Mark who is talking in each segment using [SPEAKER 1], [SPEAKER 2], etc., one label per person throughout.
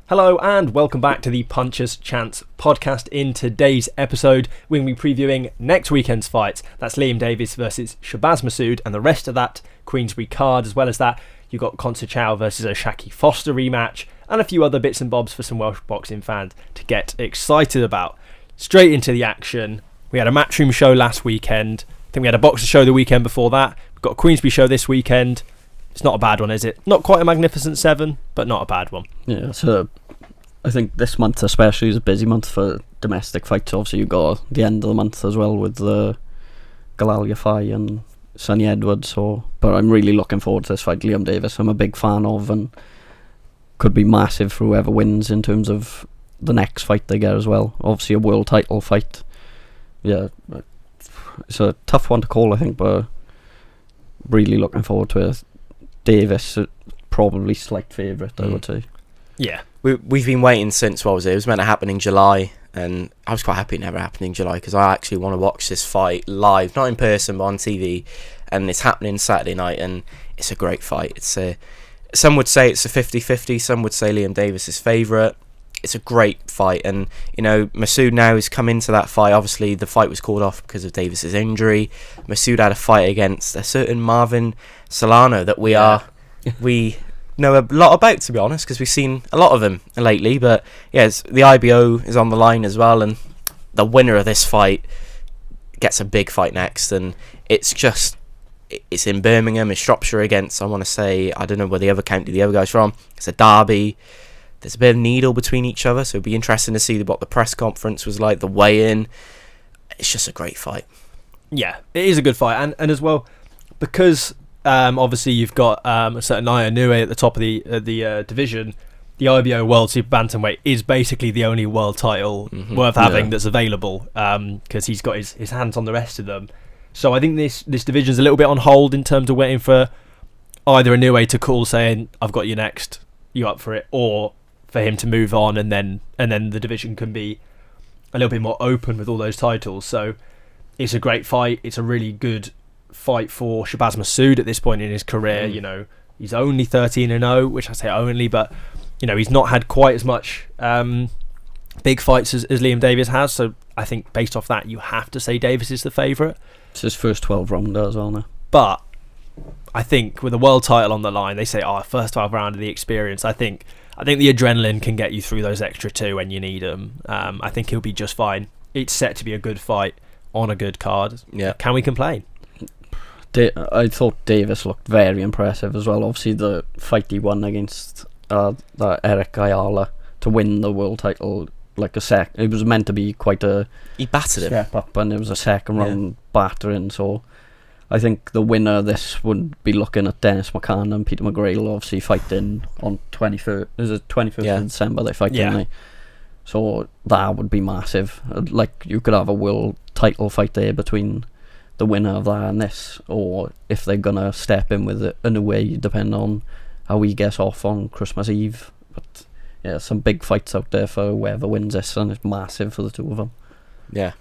[SPEAKER 1] Hello and welcome back to the Puncher's Chance podcast. In today's episode, we're going to be previewing next weekend's fights. That's Liam Davies versus Shabaz Masoud, and the rest of that Queensberry card. As well as that, you've got Conor versus a Shaki Foster rematch, and a few other bits and bobs for some Welsh boxing fans to get excited about. Straight into the action. We had a Matchroom show last weekend. I think we had a boxer show the weekend before that. We've got a Queensberry show this weekend. It's not a bad one, is it? Not quite a Magnificent Seven, but not a bad one.
[SPEAKER 2] Yeah, so I think this month especially is a busy month for domestic fights. Obviously, you've got the end of the month as well with the Galalia fight and Sonny Edwards. But I'm really looking forward to this fight. Liam Davies, I'm a big fan of, and could be massive for whoever wins in terms of the next fight they get as well. Obviously, a world title fight. Yeah, it's a tough one to call, I think, but really looking forward to it. Davis, probably slight favourite, I would say.
[SPEAKER 1] Yeah.
[SPEAKER 3] We've been waiting since, what was it? It was meant to happen in July, and I was quite happy it never happened in July because I actually want to watch this fight live, not in person, but on TV, and it's happening Saturday night, and it's a great fight. Some would say it's a 50-50, some would say Liam Davies is favourite. It's a great fight, and Masoud now has come into that fight. Obviously, the fight was called off because of Davis's injury. Masoud had a fight against a certain Marvin Solano that we know a lot about, to be honest, because we've seen a lot of him lately. But yes, the IBO is on the line as well, and the winner of this fight gets a big fight next, and it's in Birmingham, it's Shropshire against, I want to say, I don't know where the other county the other guy's from. It's a derby. There's a bit of needle between each other, so it'll be interesting to see what the press conference was like, the weigh-in. It's just a great fight.
[SPEAKER 1] Yeah, it is a good fight, and as well, because obviously you've got a certain Naya Nue at the top of the division. The IBO World Super Bantamweight is basically the only world title worth having that's available, because he's got his hands on the rest of them. So I think this division's a little bit on hold in terms of waiting for either a Nue to call saying, I've got you next, you up for it, or for him to move on, and then the division can be a little bit more open with all those titles. So it's a great fight. It's a really good fight for Shabaz Masoud at this point in his career. He's only 13-0, which I say only, but he's not had quite as much big fights as Liam Davies has. So I think based off that, you have to say Davies is the favourite.
[SPEAKER 2] It's his first 12 rounder as well now.
[SPEAKER 1] But I think with a world title on the line, they say, first 12 round of the experience. I think the adrenaline can get you through those extra two when you need them. I think he'll be just fine. It's set to be a good fight on a good card.
[SPEAKER 3] Yeah.
[SPEAKER 1] Can we complain?
[SPEAKER 2] I thought Davis looked very impressive as well. Obviously, the fight he won against Eric Ayala to win the world title, it was meant to be quite a
[SPEAKER 3] he battered
[SPEAKER 2] step up, and it was a second round battering. So I think the winner of this would be looking at Dennis McCann and Peter McGrail, obviously fighting on 21st. Is it 21st of December they fight, don't they? So that would be massive. You could have a world title fight there between the winner of that and this, or if they're gonna step in with it in a way, depending on how he gets off on Christmas Eve. But yeah, some big fights out there for whoever wins this, and it's massive for the two of them.
[SPEAKER 3] Yeah.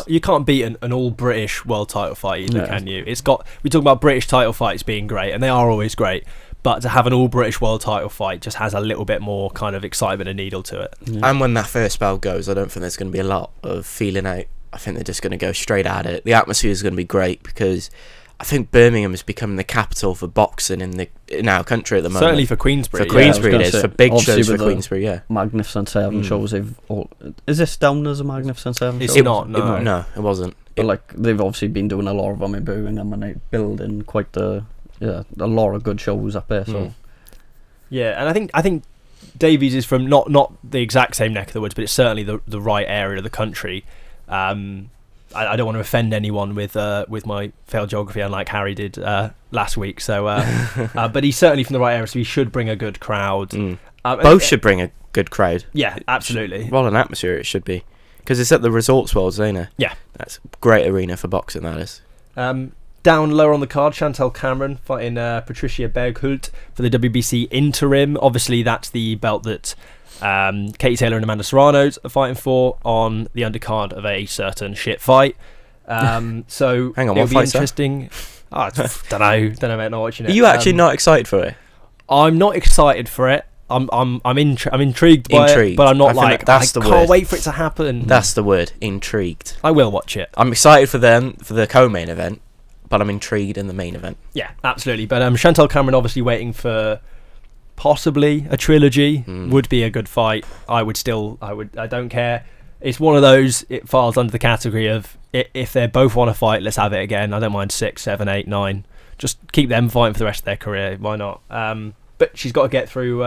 [SPEAKER 1] You can't beat an all-British world title fight either, can you? We talk about British title fights being great, and they are always great, but to have an all-British world title fight just has a little bit more kind of excitement and needle to it.
[SPEAKER 3] Yeah. And when that first bell goes, I don't think there's going to be a lot of feeling out. I think they're just going to go straight at it. The atmosphere is going to be great because I think Birmingham is becoming the capital for boxing in our country at the moment.
[SPEAKER 1] Certainly for Queensberry.
[SPEAKER 3] For Queensberry it is. For big shows for Queensberry, yeah.
[SPEAKER 2] Magnificent Seven shows. Is this down as a Magnificent Seven show?
[SPEAKER 1] It's not, no.
[SPEAKER 3] No, it wasn't.
[SPEAKER 2] But they've obviously been doing a lot of them in Birmingham, and they're building quite a lot of good shows up there. So
[SPEAKER 1] yeah, and I think Davies is from not the exact same neck of the woods, but it's certainly the right area of the country. I don't want to offend anyone with my failed geography, unlike Harry did last week. So, but he's certainly from the right area, so he should bring a good crowd.
[SPEAKER 3] Both should bring a good crowd.
[SPEAKER 1] Yeah, absolutely.
[SPEAKER 3] Well, an atmosphere it should be, because it's at the Resorts Worlds, ain't it?
[SPEAKER 1] Yeah,
[SPEAKER 3] that's a great arena for boxing. That is.
[SPEAKER 1] Down lower on the card, Chantelle Cameron fighting Patricia Berghult for the WBC interim. Obviously, that's the belt that Katie Taylor and Amanda Serrano's are fighting for on the undercard of a certain shit fight. So
[SPEAKER 3] hang on,
[SPEAKER 1] it'll
[SPEAKER 3] what
[SPEAKER 1] be
[SPEAKER 3] fight's
[SPEAKER 1] interesting. Don't know, mate. Not watching it.
[SPEAKER 3] Are you actually not excited for it?
[SPEAKER 1] I'm not excited for it. I'm intrigued by it, but I'm not I can't wait for it to happen.
[SPEAKER 3] That's the word, intrigued.
[SPEAKER 1] I will watch it.
[SPEAKER 3] I'm excited for the co-main event, but I'm intrigued in the main event.
[SPEAKER 1] Yeah, absolutely. But Chantelle Cameron obviously waiting for possibly a trilogy would be a good fight. I don't care. It's one of those, it falls under the category of if they both want to fight, let's have it again. I don't mind 6, 7, 8, 9. Just keep them fighting for the rest of their career. Why not? But she's got to get through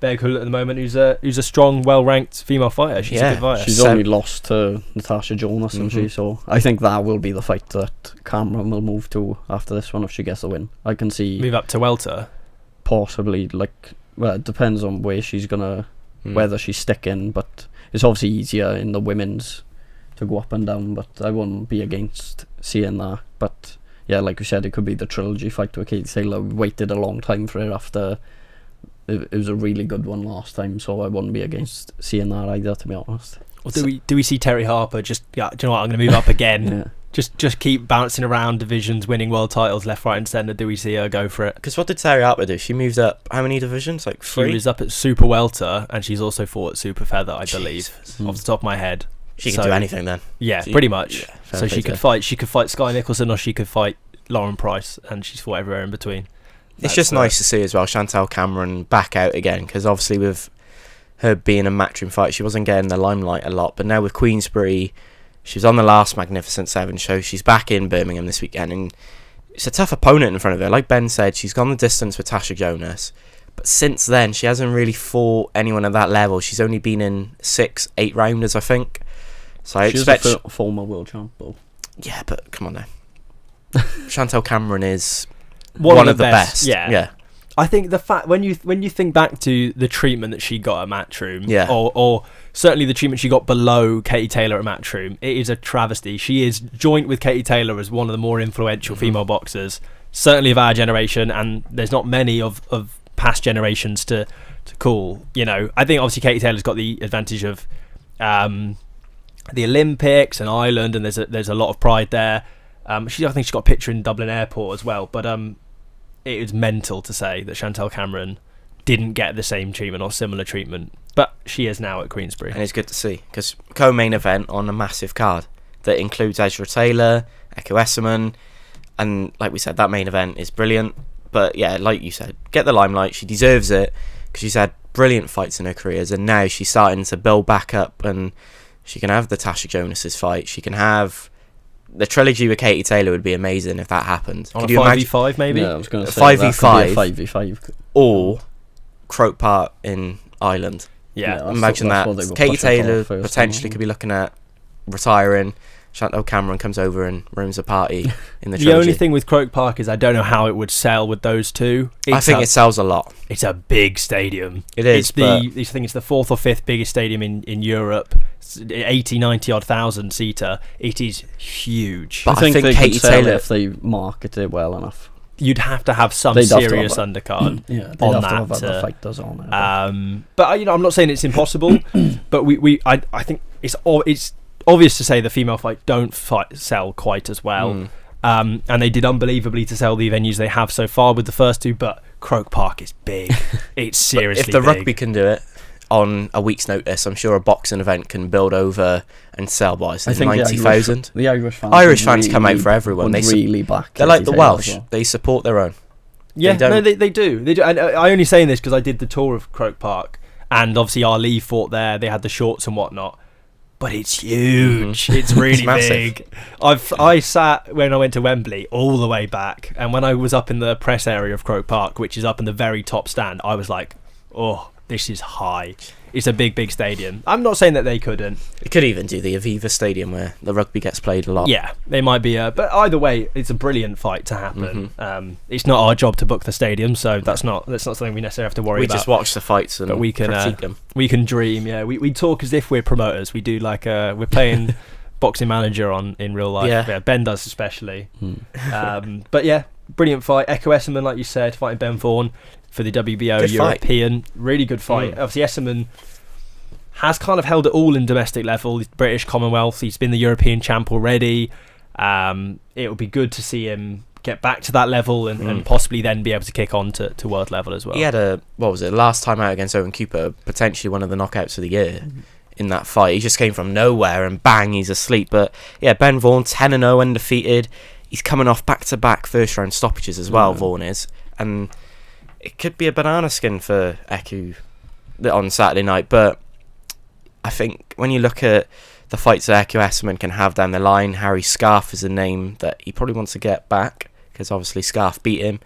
[SPEAKER 1] Bearcool at the moment, who's a strong, well-ranked female fighter. She's a good fighter.
[SPEAKER 2] She's only lost to Natasha Jonas, hasn't she? So I think that will be the fight that Cameron will move to after this one if she gets a win. I can see
[SPEAKER 1] move up to welter.
[SPEAKER 2] Possibly, it depends on where she's gonna, whether she's sticking. But it's obviously easier in the women's to go up and down. But I wouldn't be against seeing that. But yeah, like you said, it could be the trilogy fight with Katie Taylor. We waited a long time for it after. It was a really good one last time, so I wouldn't be against seeing that either, to be honest.
[SPEAKER 1] Or do we see Terry Harper just? Yeah, do you know what? I'm going to move up again.
[SPEAKER 2] Yeah.
[SPEAKER 1] Just keep bouncing around divisions, winning world titles left, right, and centre. Do we see her go for it?
[SPEAKER 3] Because what did Terry Harper do? She moved up how many divisions? Like 3.
[SPEAKER 1] She was up at super welter, and she's also fought at super feather, I believe, off the top of my head.
[SPEAKER 3] She can do anything then.
[SPEAKER 1] Yeah, pretty much. Yeah, so she could fight. She could fight Sky Nicholson, or she could fight Lauren Price, and she's fought everywhere in between.
[SPEAKER 3] It's just nice to see as well Chantelle Cameron back out again, because obviously with her being a matchroom fight, she wasn't getting the limelight a lot, but now with Queensbury, she was on the last Magnificent 7 show. She's back in Birmingham this weekend, and it's a tough opponent in front of her. Like Ben said, she's gone the distance with Tasha Jonas, but since then she hasn't really fought anyone at that level. She's only been in 6, 8 rounders, I think. So I expect
[SPEAKER 2] she's a former world champion.
[SPEAKER 3] Yeah, but come on now. Chantelle Cameron is one of the best. Yeah.
[SPEAKER 1] I think the fact when you think back to the treatment that she got at Matchroom, or certainly the treatment she got below Katie Taylor at Matchroom, it is a travesty. She is joint with Katie Taylor as one of the more influential female boxers, certainly of our generation, and there's not many of past generations to call. You know, I think obviously Katie Taylor's got the advantage of the Olympics and Ireland, and there's a lot of pride there. I think she's got a picture in Dublin Airport as well, but it is mental to say that Chantelle Cameron didn't get the same treatment or similar treatment, but she is now at Queensbury.
[SPEAKER 3] And it's good to see, because co-main event on a massive card that includes Ezra Taylor, Ekow Essuman, and like we said, that main event is brilliant. But yeah, like you said, get the limelight. She deserves it, because she's had brilliant fights in her careers, and now she's starting to build back up, and she can have the Tasha Jonas's fight. She can have the trilogy with Katie Taylor would be amazing if that happened.
[SPEAKER 1] On a 5v5 maybe?
[SPEAKER 2] Yeah, I was going to say
[SPEAKER 3] 5v5,
[SPEAKER 2] 5v5,
[SPEAKER 3] or Croke Park in Ireland.
[SPEAKER 1] Yeah,
[SPEAKER 3] imagine that. Katie Taylor potentially could be looking at retiring. Chantelle Cameron comes over and rooms a party in the trilogy.
[SPEAKER 1] The only thing with Croke Park is I don't know how it would sell with those two.
[SPEAKER 3] I think it sells a lot.
[SPEAKER 1] It's a big stadium.
[SPEAKER 3] It is.
[SPEAKER 1] I think it's the 4th or 5th biggest stadium in Europe. 80, 90 odd thousand seater. It is huge.
[SPEAKER 2] But I think they Katie Taylor, if they market it well enough,
[SPEAKER 1] you'd have to have some serious undercard
[SPEAKER 2] on that. Have other fighters on it.
[SPEAKER 1] But I'm not saying it's impossible. But I think it's obvious to say the female fight don't sell quite as well. And they did unbelievably to sell the venues they have so far with the first two. But Croke Park is big. It's seriously big.
[SPEAKER 3] If the rugby can do it on a week's notice, I'm sure a boxing event can build over and sell by 90,000.
[SPEAKER 2] The Irish fans
[SPEAKER 3] come out for everyone. They
[SPEAKER 2] really back.
[SPEAKER 3] They're like the Welsh. Well. They support their own.
[SPEAKER 1] Yeah, they do. And I only saying this because I did the tour of Croke Park, and obviously Ali fought there. They had the shorts and whatnot. But it's huge. It's really big. I sat when I went to Wembley all the way back, and when I was up in the press area of Croke Park, which is up in the very top stand, I was like, oh, this is high. It's a big stadium. I'm not saying that they couldn't.
[SPEAKER 3] It could even do the Aviva Stadium where the rugby gets played a lot.
[SPEAKER 1] Yeah, they might be. But either way, it's a brilliant fight to happen. It's not our job to book the stadium, so that's not something we necessarily have to worry about.
[SPEAKER 3] We just watch the fights and critique them.
[SPEAKER 1] We can dream. Yeah, we talk as if we're promoters. We do like we're playing Boxing Manager in real life. Yeah, Ben does especially. But yeah, brilliant fight. Ekow Essuman, like you said, fighting Ben Vaughan for the WBO good European fight. Really good fight. Obviously Essuman has kind of held it all in domestic level, British, Commonwealth. He's been the European champ already. It would be good to see him get back to that level and possibly then be able to kick on to world level as well.
[SPEAKER 3] He had last time out against Owen Cooper, potentially one of the knockouts of the year in that fight. He just came from nowhere and bang, he's asleep. But yeah, Ben Vaughan 10-0 undefeated. He's coming off back-to-back first round stoppages as well, Vaughan is. And it could be a banana skin for Ekow on Saturday night, but I think when you look at the fights that Ekow Essuman can have down the line, Harry Scarf is a name that he probably wants to get back, because obviously Scarf beat him.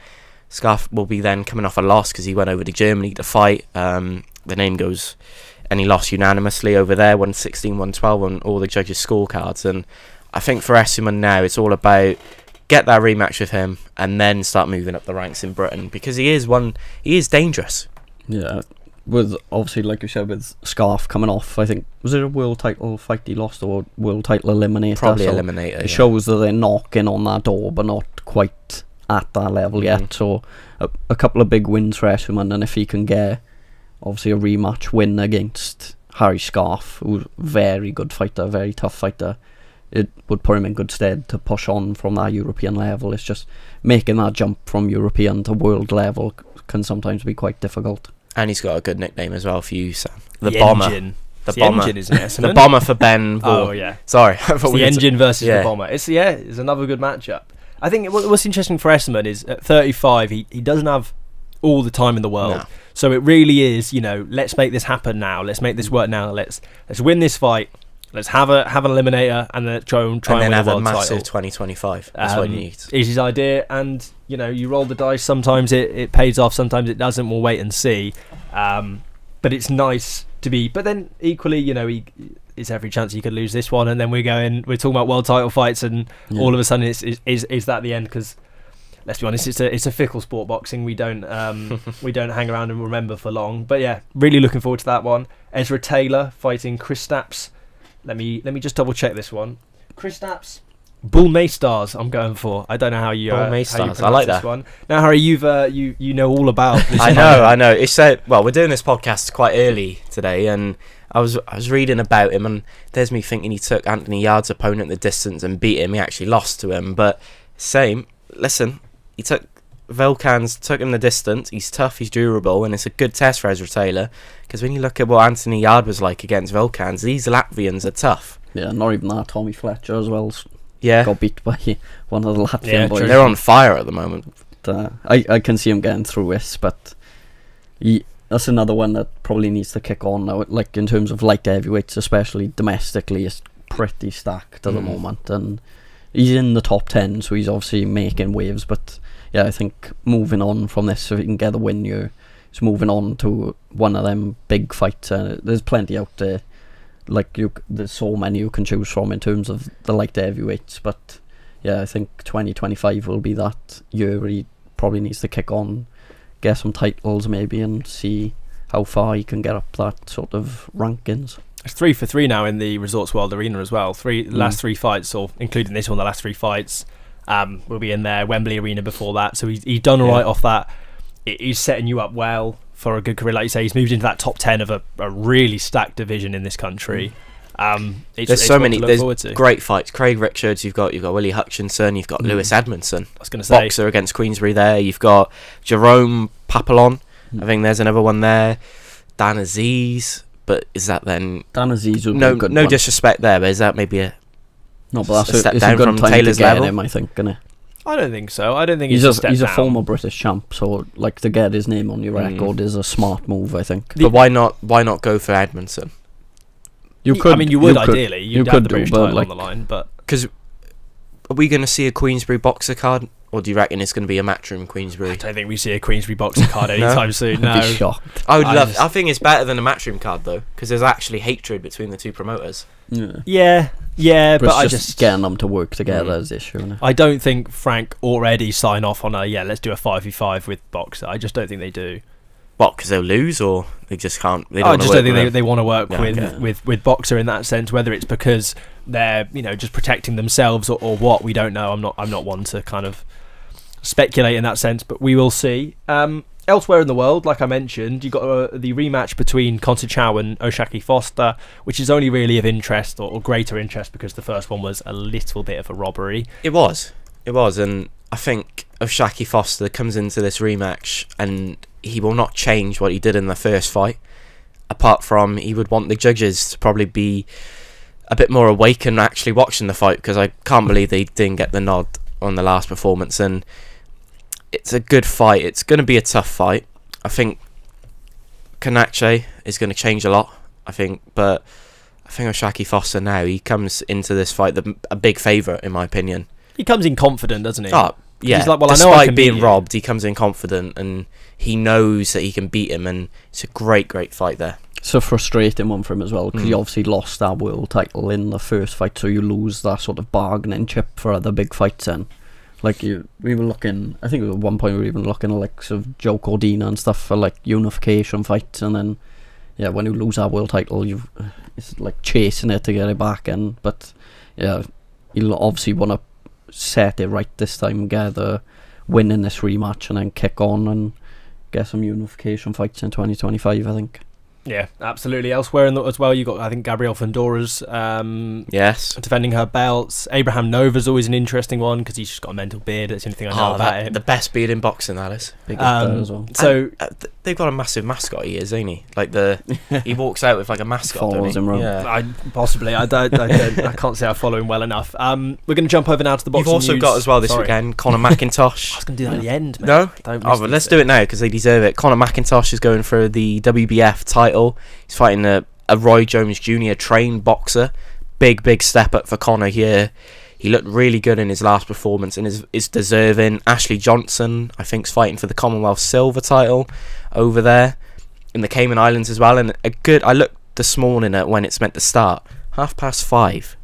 [SPEAKER 3] Scarf will be then coming off a loss because he went over to Germany to fight. The name goes, and he lost unanimously over there, 116-112 on all the judges' scorecards. And I think for Essuman now, it's all about get that rematch with him and then start moving up the ranks in Britain, because he is dangerous.
[SPEAKER 2] Yeah. With, obviously, like you said, with Scarf coming off, I think, was it a world title fight he lost, or world title eliminator?
[SPEAKER 3] Probably eliminator.
[SPEAKER 2] It shows that they're knocking on that door, but not quite at that level yet. So a couple of big wins for Essuman, and if he can get, obviously, a rematch win against Harry Scarf, who's a very good fighter, very tough fighter, it would put him in good stead to push on from that European level. It's just making that jump from European to world level can sometimes be quite difficult.
[SPEAKER 3] And he's got a good nickname as well for you, Sam.
[SPEAKER 1] The
[SPEAKER 3] Bomber.
[SPEAKER 1] Engine.
[SPEAKER 3] The
[SPEAKER 1] Bomber.
[SPEAKER 3] Engine,
[SPEAKER 1] isn't it?
[SPEAKER 3] The Bomber for Ben Vaughan.
[SPEAKER 1] Oh, yeah.
[SPEAKER 3] Sorry.
[SPEAKER 1] It's the Engine versus the Bomber. It's another good matchup. I think what's interesting for Essuman is at 35, he doesn't have all the time in the world.
[SPEAKER 3] No.
[SPEAKER 1] So it really is, let's make this happen now. Let's make this work now. Let's win this fight. Let's have an eliminator and then try and win
[SPEAKER 3] have
[SPEAKER 1] a world
[SPEAKER 3] a massive
[SPEAKER 1] title.
[SPEAKER 3] 2025. That's what you need.
[SPEAKER 1] Is his idea, and you roll the dice. Sometimes it pays off, sometimes it doesn't. We'll wait and see. But it's nice to be. But then equally, it's every chance he could lose this one, and then we're talking about world title fights, and all of a sudden is that the end? Because let's be honest, it's a fickle sport, boxing. We don't hang around and remember for long. But yeah, really looking forward to that one. Ezra Taylor fighting Kristaps. Let me just double check this one. Kristaps, Bull Maystars. I'm going for. I don't know how you.
[SPEAKER 3] Bull Maystars. I like
[SPEAKER 1] this
[SPEAKER 3] that
[SPEAKER 1] one. Now, Harry, you know all about this.
[SPEAKER 3] I know. It's we're doing this podcast quite early today, and I was reading about him, and there's me thinking he took Anthony Yard's opponent the distance and beat him. He actually lost to him, but listen, he took took him the distance. He's tough, he's durable, and it's a good test for Ezra Taylor, because when you look at what Anthony Yard was like against Volkans, these Latvians are tough.
[SPEAKER 2] Yeah, not even that. Tommy Fletcher as well.
[SPEAKER 3] Yeah,
[SPEAKER 2] got beat by one of the Latvian boys.
[SPEAKER 3] They're on fire at the moment.
[SPEAKER 2] I can see him getting through this, but that's another one that probably needs to kick on now. Like in terms of light heavyweights, especially domestically, is pretty stacked at the moment, and he's in the top 10, so he's obviously making waves. But yeah, I think moving on from this, if he can get the win here, he's moving on to one of them big fights. There's plenty out there. There's so many you can choose from in terms of the light heavyweights. But yeah, I think 2025 will be that year where he probably needs to kick on, get some titles maybe, and see how far he can get up that sort of rankings.
[SPEAKER 1] It's 3 for 3 now in the Resorts World Arena as well. Last 3 fights, or including this one, the last 3 fights will be in there. Wembley Arena before that, so he's done all right off that. He's setting you up well for a good career. Like you say, he's moved into that top 10 of a really stacked division in this country.
[SPEAKER 3] There's so many. There's great fights. Craig Richards. You've got Willie Hutchinson. You've got Lewis Edmondson.
[SPEAKER 1] I was going to say
[SPEAKER 3] boxer against Queensbury there. You've got Jerome Papillon. I think there's another one there. Dan Aziz. But is that then?
[SPEAKER 2] Dan Aziz would be a good
[SPEAKER 3] no
[SPEAKER 2] one.
[SPEAKER 3] Disrespect there, but is that maybe a
[SPEAKER 2] step
[SPEAKER 3] down
[SPEAKER 2] from
[SPEAKER 3] Taylor's
[SPEAKER 2] to get
[SPEAKER 3] level?
[SPEAKER 2] him, I think, isn't it?
[SPEAKER 1] I don't think so. I don't think
[SPEAKER 2] he's
[SPEAKER 1] a
[SPEAKER 2] a former British champ, so to get his name on your record is a smart move, I think.
[SPEAKER 3] But why not go for Edmondson?
[SPEAKER 1] You could ideally. You'd have the British title on the line, but
[SPEAKER 3] because are we going to see a Queensbury boxer card, or do you reckon it's going to be a Matchroom Queensbury?
[SPEAKER 1] I don't think we see a Queensbury boxer card anytime soon. No,
[SPEAKER 2] I'd be shocked.
[SPEAKER 3] I think it's better than a Matchroom card though, because there's actually hatred between the two promoters.
[SPEAKER 1] Yeah, but I just
[SPEAKER 2] getting them to work together is the issue.
[SPEAKER 1] I don't think Frank already sign off on let's do a 5v5 with boxer. I just don't think they do.
[SPEAKER 3] What? Because they'll lose, or they just can't?
[SPEAKER 1] I just don't think they want to work with boxer in that sense. Whether it's because they're just protecting themselves or what, we don't know. I'm not one to kind of speculate in that sense, but we will see. Elsewhere in the world, like I mentioned, you got the rematch between Conor and Oshaki Foster, which is only really of interest or greater interest because the first one was a little bit of a robbery.
[SPEAKER 3] It was, and I think O'Shaki Foster comes into this rematch and he will not change what he did in the first fight. Apart from he would want the judges to probably be a bit more awake and actually watching the fight, because I can't believe they didn't get the nod on the last performance. And it's a good fight. It's going to be a tough fight. I think Kanache is going to change a lot, but I think O'Shaki Foster now, he comes into this fight a big favourite, in my opinion.
[SPEAKER 1] He comes in confident, doesn't he?
[SPEAKER 3] Oh, yeah.
[SPEAKER 1] He's like, well,
[SPEAKER 3] despite
[SPEAKER 1] I know I can
[SPEAKER 3] being
[SPEAKER 1] beat
[SPEAKER 3] robbed, he comes in confident and he knows that he can beat him, and it's a great fight there.
[SPEAKER 2] It's a frustrating one for him as well, because he obviously lost that world title in the first fight, so you lose that sort of bargaining chip for other big fights then. Like, we were looking, I think at one point we were even looking at like sort of Joe Cordina and stuff for like unification fights, and then yeah, when you lose that world title, it's like chasing it to get it back in. But yeah, you'll obviously want to set it right this time, get the win in this rematch, and then kick on and get some unification fights in 2025, I think.
[SPEAKER 1] Yeah, absolutely. Elsewhere as well, you got, I think, Gabrielle Fundora's
[SPEAKER 3] yes,
[SPEAKER 1] defending her belts. Abraham Nova's always an interesting one because he's just got a mental beard. That's the only thing I know about him.
[SPEAKER 3] The best beard in boxing, that is.
[SPEAKER 2] As well.
[SPEAKER 1] So
[SPEAKER 3] they've got a massive mascot. He is, ain't he? Like he walks out with like a mascot.
[SPEAKER 2] Follows him around.
[SPEAKER 3] Yeah.
[SPEAKER 1] I can't say I follow him well enough. We're going to jump over now to the boxing.
[SPEAKER 3] You've also
[SPEAKER 1] news.
[SPEAKER 3] got as well this weekend Conor McIntosh.
[SPEAKER 1] I was going to do that at the end, mate.
[SPEAKER 3] No? Well, let's do it now because they deserve it. Conor McIntosh is going for the WBF title. He's fighting a Roy Jones Jr. trained boxer. Big step up for Conor here. He looked really good in his last performance and is deserving. Ashley Johnson, I think, is fighting for the Commonwealth silver title over there in the Cayman Islands as well. And I looked this morning at when it's meant to start, 5:30.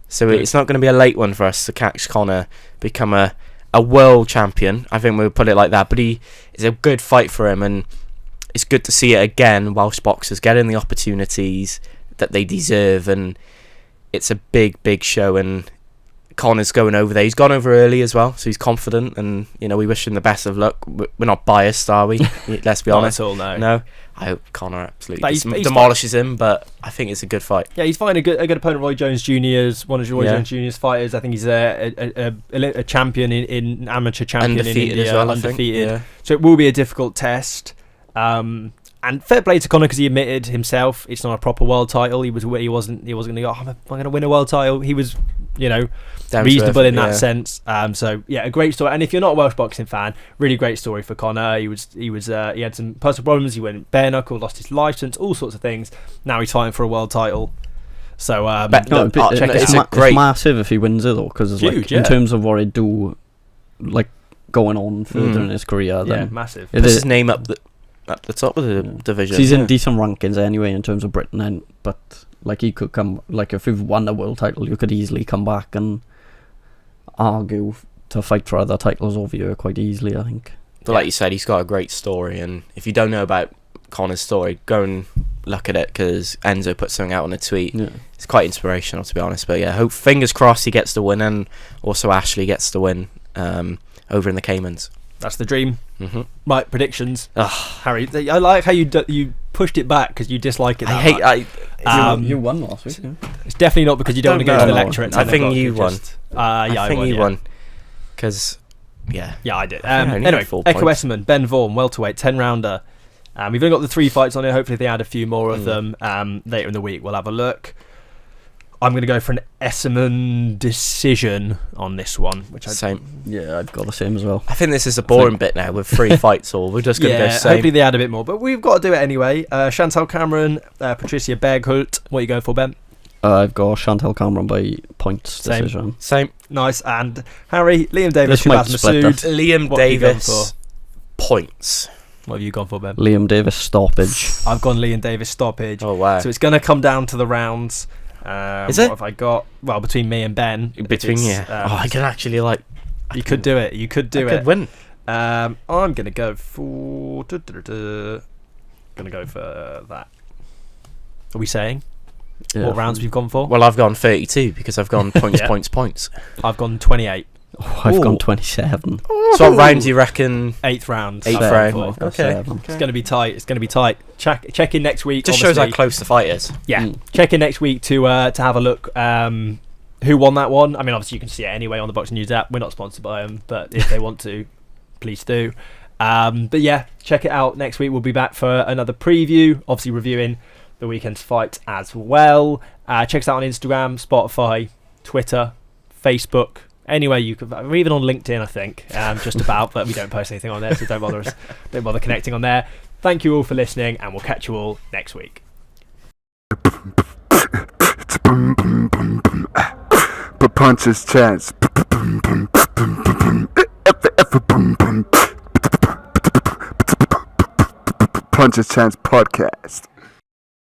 [SPEAKER 3] So it's not going to be a late one for us to catch Conor become a world champion. I think we'll put it like that. But it's a good fight for him, and it's good to see it again. Welsh boxers getting the opportunities that they deserve, and it's a big show. And Conor's going over there. He's gone over early as well, so he's confident, and we wish him the best of luck. We're not biased, are we? Let's be honest.
[SPEAKER 1] Not at all,
[SPEAKER 3] no. I hope Conor absolutely demolishes him, but I think it's a good fight.
[SPEAKER 1] Yeah, he's fighting a good opponent. Roy Jones Jr.'s one of Roy Jones Jr.'s fighters. I think he's a champion in amateur champion
[SPEAKER 3] undefeated
[SPEAKER 1] in India,
[SPEAKER 3] as well.
[SPEAKER 1] undefeated.
[SPEAKER 3] Yeah.
[SPEAKER 1] So it will be a difficult test. And fair play to Conor because he admitted himself it's not a proper world title. He wasn't going to go, I'm going to win a world title. He was, reasonable in that sense. So yeah, a great story. And if you're not a Welsh boxing fan, really great story for Conor. He had some personal problems. He went bare knuckle, lost his license, all sorts of things. Now he's fighting for a world title. So check it out.
[SPEAKER 2] It's massive if he wins it though, because it's
[SPEAKER 1] huge,
[SPEAKER 2] in terms of what he'd do, like going on further in his career. Then
[SPEAKER 1] massive.
[SPEAKER 3] Puts his name up the top of the division.
[SPEAKER 2] So he's in decent rankings anyway in terms of Britain, and but like he could come, like if you've won a world title, you could easily come back and argue to fight for other titles over here quite easily, I think.
[SPEAKER 3] But like you said, he's got a great story, and if you don't know about Conor's story, go and look at it because Enzo put something out on a tweet. Yeah. It's quite inspirational, to be honest. But yeah, fingers crossed he gets the win, and also Ashley gets the win over in the Caymans.
[SPEAKER 1] That's the dream.
[SPEAKER 3] Mm-hmm.
[SPEAKER 1] Right, predictions. Harry, I like how you pushed it back because you dislike it that much.
[SPEAKER 2] You won last week. Yeah.
[SPEAKER 1] It's definitely not because you don't want to go to the lecture at 10
[SPEAKER 3] I think you won.
[SPEAKER 1] I think
[SPEAKER 3] you won. Because,
[SPEAKER 1] yeah, I did. Anyway, Ekow Essuman, Ben Vaughan, welterweight, 10-rounder. We've only got the 3 fights on here. Hopefully they add a few more of them later in the week. We'll have a look. I'm going to go for an Essuman decision on this one.
[SPEAKER 3] Same.
[SPEAKER 2] Yeah, I've got the same as well.
[SPEAKER 3] I think this is a boring bit now with 3 fights all. We're just going to go same.
[SPEAKER 1] Hopefully they add a bit more. But we've got to do it anyway. Chantelle Cameron, Patricia Berghult. What are you going for, Ben?
[SPEAKER 2] I've got Chantelle Cameron by points decision.
[SPEAKER 3] Same.
[SPEAKER 1] Nice. And Harry, Liam Davies, Shabaz Masoud.
[SPEAKER 3] Liam Davies, points.
[SPEAKER 1] What have you gone for, Ben?
[SPEAKER 2] Liam Davies, stoppage.
[SPEAKER 1] I've gone Liam Davies, stoppage.
[SPEAKER 3] Oh, wow.
[SPEAKER 1] So it's going to come down to the rounds.
[SPEAKER 3] Is it?
[SPEAKER 1] What have I got? Well, between me and Ben.
[SPEAKER 3] I can actually
[SPEAKER 1] You could do it.
[SPEAKER 3] I could win.
[SPEAKER 1] I'm gonna go for. Gonna go for that. Are we saying what rounds we've gone for?
[SPEAKER 3] Well, I've gone 32 because I've gone points.
[SPEAKER 1] I've gone 28.
[SPEAKER 2] I've gone 27.
[SPEAKER 3] So what round do you reckon?
[SPEAKER 1] 8th round.
[SPEAKER 3] 8th round. Okay.
[SPEAKER 1] It's going to be tight. Check in next week.
[SPEAKER 3] Just shows how close the fight is.
[SPEAKER 1] Yeah. Check in next week to have a look. who won that one. I mean, obviously you can see it anyway on the Boxing News app. We're not sponsored by them, but if they want to, please do. But yeah, check it out. Next week we'll be back for another preview, obviously reviewing the weekend's fight as well. Check us out on Instagram, Spotify, Twitter, Facebook, anywhere you could. We're even on LinkedIn, I think, just about, but we don't post anything on there, so don't bother connecting on there. Thank you all for listening, and we'll catch you all next week.
[SPEAKER 4] Punches chance. Punches Chance Podcast.